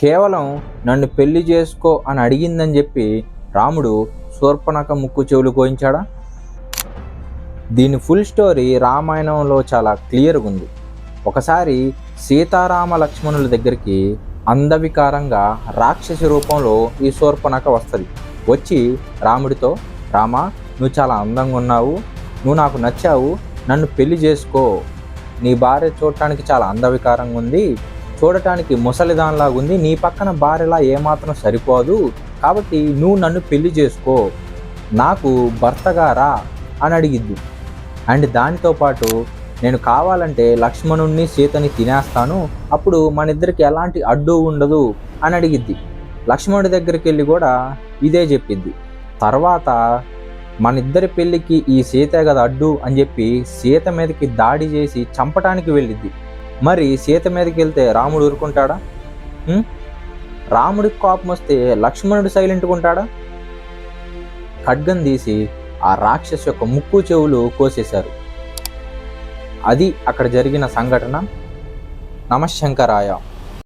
కేవలం నన్ను పెళ్లి చేసుకో అని అడిగిందని చెప్పి రాముడు శూర్పణఖ ముక్కు చెవులు కోయించాడా? దీని ఫుల్ స్టోరీ రామాయణంలో చాలా క్లియర్గా ఉంది. ఒకసారి సీతారామ లక్ష్మణుల దగ్గరికి అందవికారంగా రాక్షసి రూపంలో ఈ శూర్పణఖ వస్తుంది. వచ్చి రాముడితో, రామా, నువ్వు చాలా అందంగా ఉన్నావు, నువ్వు నాకు నచ్చావు, నన్ను పెళ్లి చేసుకో, నీ భార్య చూడటానికి చాలా అందవికారంగా ఉంది, చూడటానికి ముసలిదానిలాగా ఉంది, నీ పక్కన భార్యలా ఏమాత్రం సరిపోదు, కాబట్టి నువ్వు నన్ను పెళ్లి చేసుకో, నాకు భర్తగా రా అని అడిగిద్ది. అండ్ దానితోపాటు నేను కావాలంటే లక్ష్మణుణ్ణి సీతని తినేస్తాను, అప్పుడు మన ఇద్దరికి ఎలాంటి అడ్డు ఉండదు అని అడిగిద్ది. లక్ష్మణుడి దగ్గరికి వెళ్ళి కూడా ఇదే చెప్పిద్ది. తర్వాత మన ఇద్దరి పెళ్ళికి ఈ సీతే కదా అడ్డు అని చెప్పి సీత మీదకి దాడి చేసి చంపటానికి వెళ్ళిద్ది. మరి సీత మీదకి వెళ్తే రాముడు ఊరుకుంటాడా? రాముడికి కోపం వస్తే లక్ష్మణుడు సైలెంట్గా ఉంటాడా? ఖడ్గం తీసి ఆ రాక్షసు యొక్క ముక్కు చెవులు కోసేశారు. అది అక్కడ జరిగిన సంఘటన. నమఃశంకరాయ.